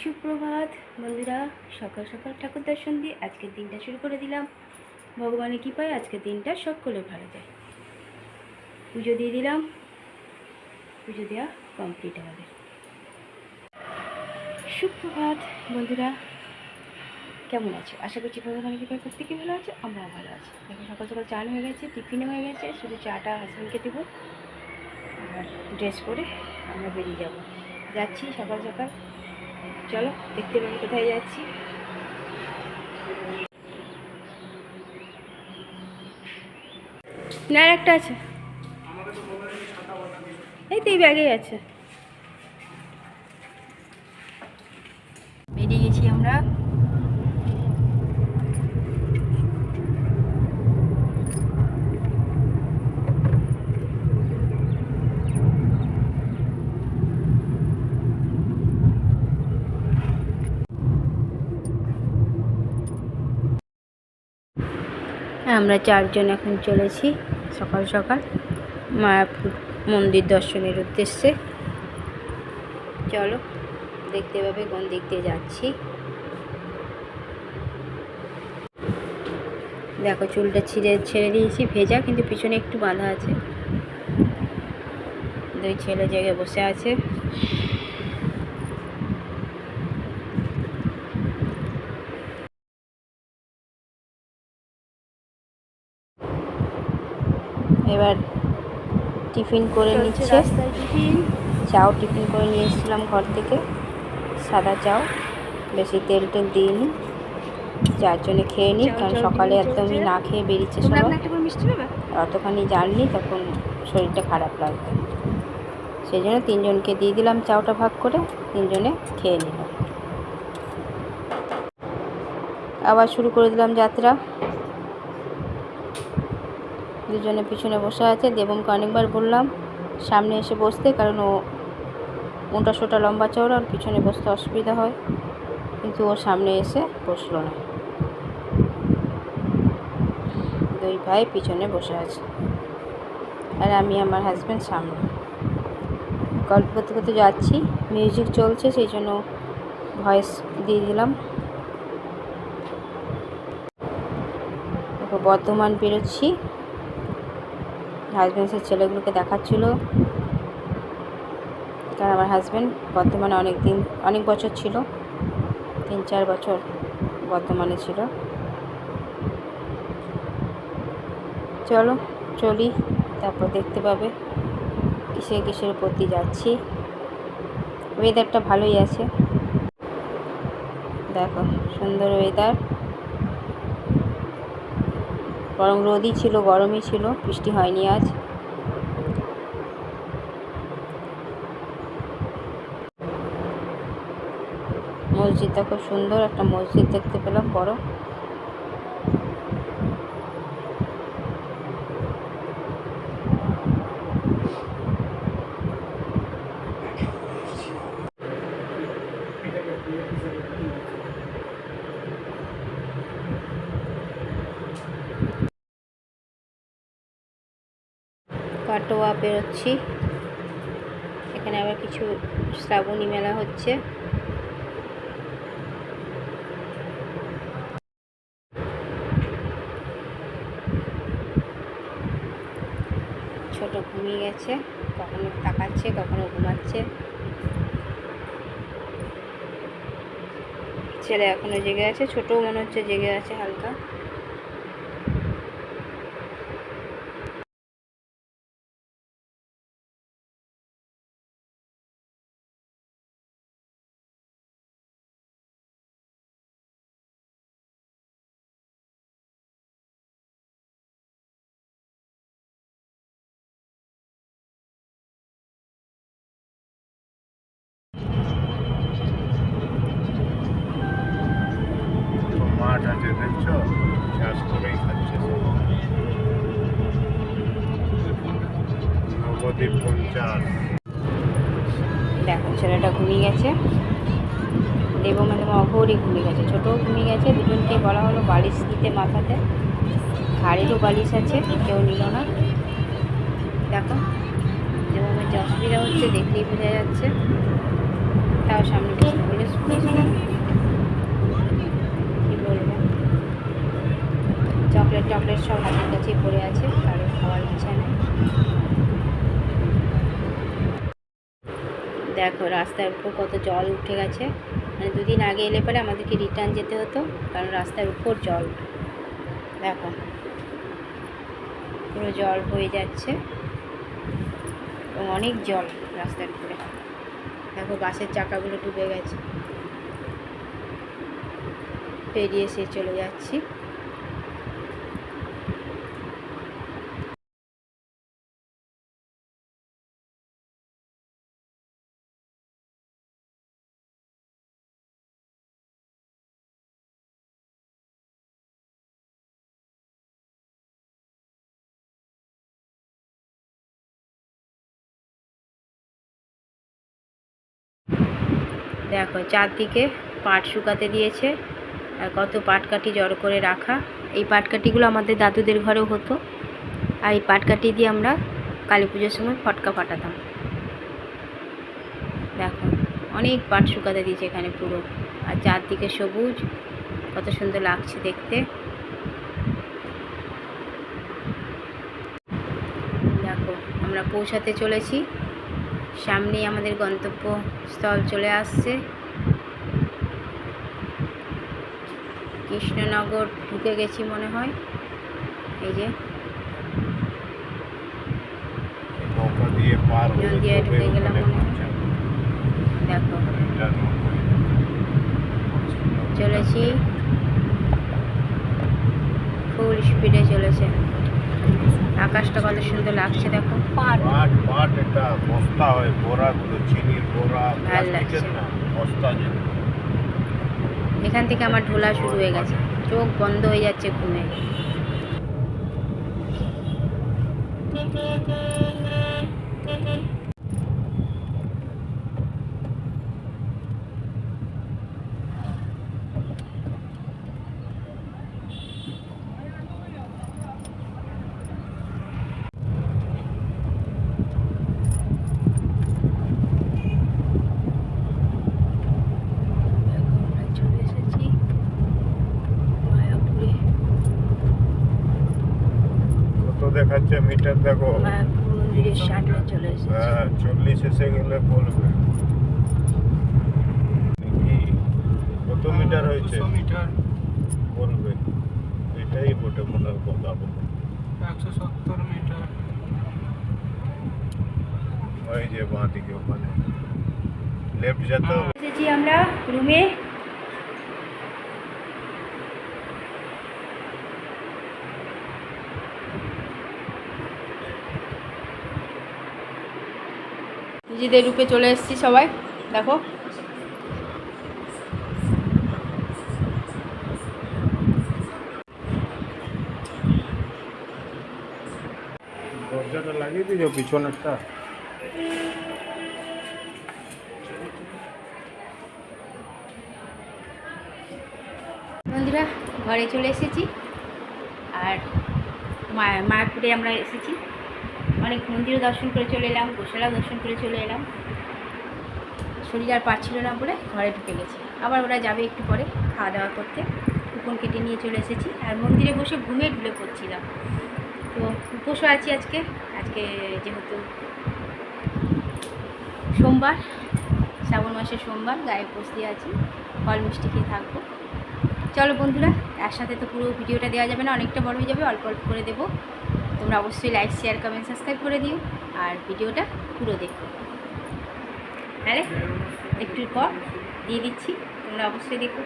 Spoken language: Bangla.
সুপ্রভাত বন্ধুরা, সকাল সকাল ঠাকুর দর্শন দিয়ে আজকের দিনটা শুরু করে দিলাম। ভগবানের কৃপায় আজকের দিনটা সকলে ভালো যায়। পুজো দিয়ে দিলাম, পুজো দেওয়া কমপ্লিট আমাদের। সুপ্রভাত বন্ধুরা, কেমন আছো? আশা করছি ভগবানের কৃপায় প্রত্যেকে ভালো আছে, আমরাও ভালো আছি। এখন সকাল সকাল চান হয়ে গেছে, টিফিনও হয়ে গেছে, শুধু চাটা হাজবেন্ডকে দেবো আর ড্রেস পরে আমরা বেরিয়ে যাচ্ছি সকাল সকাল। চলো দেখতে পাবো কোথায় যাচ্ছি। না একটা আছে, এই তো এই ব্যাগেই আছে। বেরিয়ে গেছি আমরা। আমরা চারজন এখন চলেছি সকাল সকাল মায়াপুর মন্দির দর্শনের উদ্দেশ্যে। চলো দেখতে পাবে কোন দিক দিয়ে যাচ্ছি। দেখো চুলটা ছেড়ে দিয়েছি, ভেজা কিন্তু পিছনে একটু বাঁধা আছে। দুই ছেলে জায়গায় বসে আছে। এবার টিফিন করে নিচ্ছে, চাও টিফিন করে নিয়ে এসেছিলাম ঘর থেকে, সাদা চাও, বেশি তেল দিইনি, যার জন্য খেয়ে নিই, কারণ সকালে একদমই না খেয়ে বেরিয়েছে সবাই। অতখানি জাননি, তখন শরীরটা খারাপ লাগবে, সেই জন্য তিনজনকে দিয়ে দিলাম চাওটা ভাগ করে, তিনজনে খেয়ে নিলাম। আবার শুরু করে দিলাম যাত্রা। দুজনে পিছনে বসে আছে। দেবমকে অনেকবার বললাম সামনে এসে বসতে, কারণ ও মোটা সোটা লম্বা চওড়া, আর পিছনে বসতে অসুবিধা হয়, কিন্তু ও সামনে এসে বসলো না। দুই ভাই পিছনে বসে আছে আর আমি আমার হাজব্যান্ড সামনে। গল্প করতে করতে যাচ্ছি, মিউজিক চলছে, সেই জন্য ভয়েস দিয়ে দিলাম। বর্ধমান বেরোচ্ছি, হাজব্যান্ডের ছেলেগুলোকে দেখাচ্ছিল, কারণ আমার হাজব্যান্ড বর্ধমানে অনেক বছর ছিল, 3-4 বছর বর্ধমানে ছিল। চলো চলি, তারপর দেখতে পাবে কিসের প্রতি যাচ্ছি। ওয়েদারটা ভালোই আছে, দেখো সুন্দর ওয়েদার। বরং রোদই ছিল, গরমই ছিল, বৃষ্টি হয়নি আজ। মসজিদটা খুব সুন্দর, একটা মসজিদ দেখতে পেলাম বড়। কাটোয়া বেরোচ্ছি, এখানে আবার কিছু শ্রাবণী মেলা হচ্ছে। ছোট ঘুমিয়ে গেছে, কখনো তাকাচ্ছে কখনো ঘুমাচ্ছে। ছেলে এখনো জেগে আছে, ছোটও মনে হচ্ছে জেগে আছে হালকা। মাঠ আছে দেখছো, চাষ করেই খাচ্ছে। নবদ্বীপ পঞ্চায়েত। দেখো ছেলেটা ঘুমিয়ে গেছে, দেবম একদম অঘোরই ঘুমিয়ে গেছে, ছোটও ঘুমিয়ে গেছে। দুজনকে বলা হলো বালিশ দিতে মাথাতে, ঘাড়েরও বালিশ আছে, কেউ নিল না। দেখো দেবমের যে অসুবিধা হচ্ছে দেখলেই বোঝা যাচ্ছে, তাও সামনে কিছু বলে শুনেছি। প্লেট সব হাতের কাছেই পড়ে আছে, কারো খাওয়ার ইচ্ছা নেই। দেখো রাস্তার উপর কত জল উঠে গেছে, মানে দুদিন আগে এলে পরে আমাদেরকে রিটার্ন যেতে হতো, কারণ রাস্তার উপর জল। দেখো পুরো জল বয়ে যাচ্ছে এবং অনেক জল রাস্তার উপরে। দেখো বাসের চাকাগুলো ডুবে গেছে। পেরিয়ে সে চলে যাচ্ছি। দেখো চারদিকে পাট শুকাতে দিয়েছে, আর কত পাটকাঠি জড়ো করে রাখা। এই পাটকাঠিগুলো আমাদের দাদুদের ঘরেও হতো, আর এই পাটকাঠি দিয়ে আমরা কালী পুজোর সময় ফটকা ফাটাতাম। দেখো অনেক পাট শুকাতে দিয়েছে এখানে পুরো, আর চারদিকে সবুজ, কত সুন্দর লাগছে দেখতে। দেখো আমরা পৌঁছাতে চলেছি, সামনেই আমাদের গন্তব্যস্থল চলে আসছে। কৃষ্ণনগর ঢুকে গেছি মনে হয়। এই যে নৌকা দিয়ে পার হয়ে নদিয়ায় ঢুকে গেলাম মনে হয়। দেখো চলেছি, ফুল স্পিডে চলেছে। আকাশটা কত সুন্দর লাগছে দেখো। পাট এটা বস্তা হয়, বোরাগুলো চিনির বোরা, ভাল লাগছে। প্লাস্টিকের না, বস্তা যে। এখান থেকে আমার ঢোলা শুরু হয়ে গেছে, চোখ বন্ধ হয়ে যাচ্ছে ঘুমে। দেখাচ্ছে মিটার দেখো, মন্দিরের সামনে চলে এসেছে। 40 এসে গেলে বলবে কত মিটার হয়েছে, মিটার বলবে। এটাই বটে মনের কথা, 170 মিটার। ওই যে বাঁ দিকে ওখানে লেফট যেতে হবে। এসেছি আমরা রুমে। নিজেদের রূপে চলে এসেছি সবাই, দেখো। দরজাটা লাগিয়ে দিয়েছো পিছনেরটা। বন্ধুরা ঘরে চলে এসেছি, আর মায়াপুরে আমরা এসেছি। অনেক মন্দিরও দর্শন করে চলে এলাম, গোশালাও দর্শন করে চলে এলাম। শরীর আর পারছিল না বলে ঘরে ঢুকে গেছি। আবার ওরা যাবে একটু পরে খাওয়া দাওয়া করতে। কুপন কেটে নিয়ে চলে এসেছি, আর মন্দিরে বসে ঘুমিয়ে ঢুলে পড়ছিলাম। তো উপোসও আছি আজকে যেহেতু সোমবার, শ্রাবণ মাসের সোমবার, গায়ে উপোস দিয়ে আছি, ফল মিষ্টি খেয়ে থাকবো। চলো বন্ধুরা, একসাথে তো পুরো ভিডিওটা দেওয়া যাবে না, অনেকটা বড় হয়ে যাবে, অল্প অল্প করে দেবো। তোমরা অবশ্যই লাইক, শেয়ার, কমেন্ট, সাবস্ক্রাইব করে দিও, আর ভিডিওটা পুরো দেখো। হ্যাঁ একটু পর দিয়ে দিচ্ছি, তোমরা অবশ্যই দেখো।